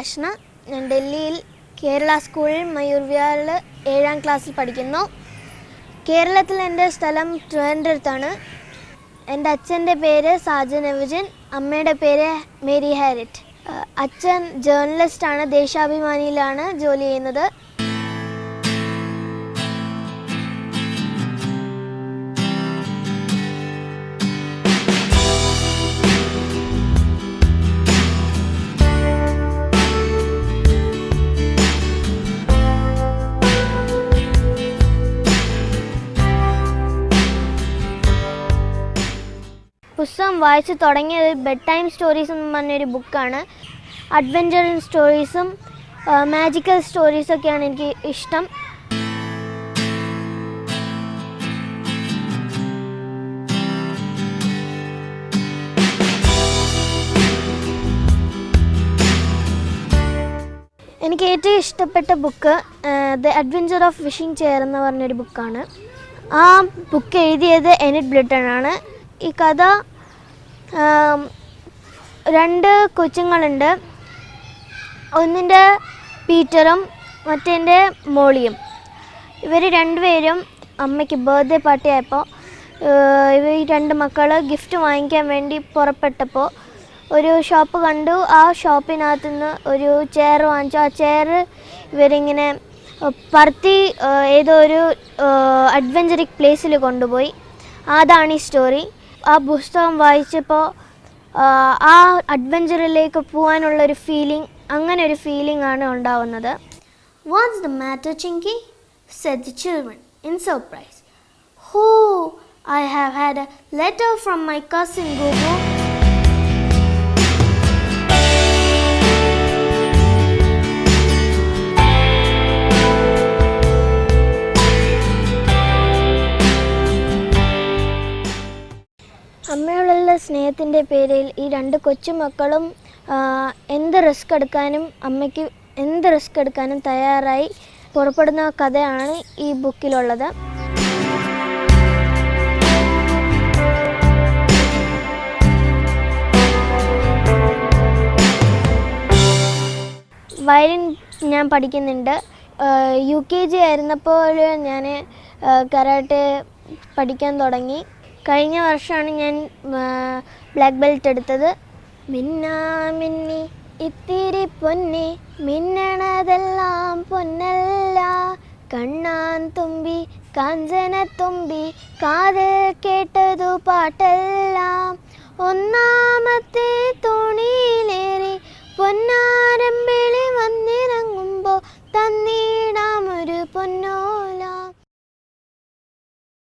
ആഷ്ന. ഞാൻ ഡൽഹിയിൽ കേരള സ്കൂളിൽ മയൂർവിഹാറിൽ 7ാം ക്ലാസ്സിൽ പഠിക്കുന്നു. കേരളത്തിൽ എൻ്റെ സ്ഥലം ട്രിവാൻഡ്രത്താണ്. എൻ്റെ അച്ഛൻ്റെ പേര് സാജൻ വിജയൻ, അമ്മയുടെ പേര് മേരി ഹാരിറ്റ്. അച്ഛൻ ജേർണലിസ്റ്റാണ്, ദേശാഭിമാനിയിലാണ് ജോലി ചെയ്യുന്നത്. പുസ്തകം വായിച്ച് തുടങ്ങിയത് ബെഡ് ടൈം സ്റ്റോറീസ് എന്ന് പറഞ്ഞൊരു ബുക്കാണ്. അഡ്വെഞ്ചർ സ്റ്റോറീസും മാജിക്കൽ സ്റ്റോറീസൊക്കെയാണ് എനിക്ക് ഇഷ്ടം. എനിക്ക് ഏറ്റവും ഇഷ്ടപ്പെട്ട book the adventure of wishing chair എന്ന് പറഞ്ഞൊരു ബുക്കാണ്. ആ ബുക്ക് എഴുതിയത് എനിറ്റ് ബ്ലിട്ടൺ ആണ്. ഈ കഥ 2 കൊച്ചുങ്ങളുണ്ട്. ഒന്നിൻ്റെ പീറ്ററും മറ്റേൻ്റെ മോളിയും. ഇവർ 2 പേരും അമ്മയ്ക്ക് ബർത്ത്ഡേ പാർട്ടി ആയപ്പോൾ ഇവർ 2 മക്കൾ ഗിഫ്റ്റ് വാങ്ങിക്കാൻ വേണ്ടി പുറപ്പെട്ടപ്പോൾ ഒരു ഷോപ്പ് കണ്ടു. ആ ഷോപ്പിനകത്തു നിന്ന് ഒരു ചെയർ വാങ്ങിച്ചു. ആ ചെയർ ഇവരിങ്ങനെ പറത്തി ഏതോ ഒരു അഡ്വഞ്ചറിക് പ്ലേസിൽ കൊണ്ടുപോയി. അതാണ് ഈ സ്റ്റോറി. ആ പുസ്തകം വായിച്ചപ്പോൾ ആ അഡ്വഞ്ചറിലേക്ക് പോകാനുള്ളൊരു ഫീലിംഗ്, അങ്ങനെ ഒരു ഫീലിംഗ് ആണ് ഉണ്ടാവുന്നത്. "What's the matter, Chinky?" said the children in surprise. "Oh, I have had a letter from my cousin Gugu." അമ്മയോടുള്ള സ്നേഹത്തിൻ്റെ പേരിൽ ഈ 2 കൊച്ചുമക്കളും എന്ത് റിസ്ക് എടുക്കാനും തയ്യാറായി പുറപ്പെടുന്ന കഥയാണ് ഈ ബുക്കിലുള്ളത്. വയലിൻ ഞാൻ പഠിക്കുന്നുണ്ട്. UKG ആയിരുന്നപ്പോൾ ഞാൻ കരാട്ടെ പഠിക്കാൻ തുടങ്ങി. കഴിഞ്ഞ വർഷമാണ് ഞാൻ ബ്ലാക്ക് ബെൽറ്റ് എടുത്തത്. മിന്നാ മിന്നി ഇത്തിരി പൊന്നി മിന്നണതെല്ലാം പൊന്നല്ല, കണ്ണാൻ തുമ്പി കാഞ്ചന തുമ്പി കാതിൽ കേട്ടതു പാട്ടെല്ലാം, ഒന്നാമത്തെ തോണിയിലേറി പൊന്നാ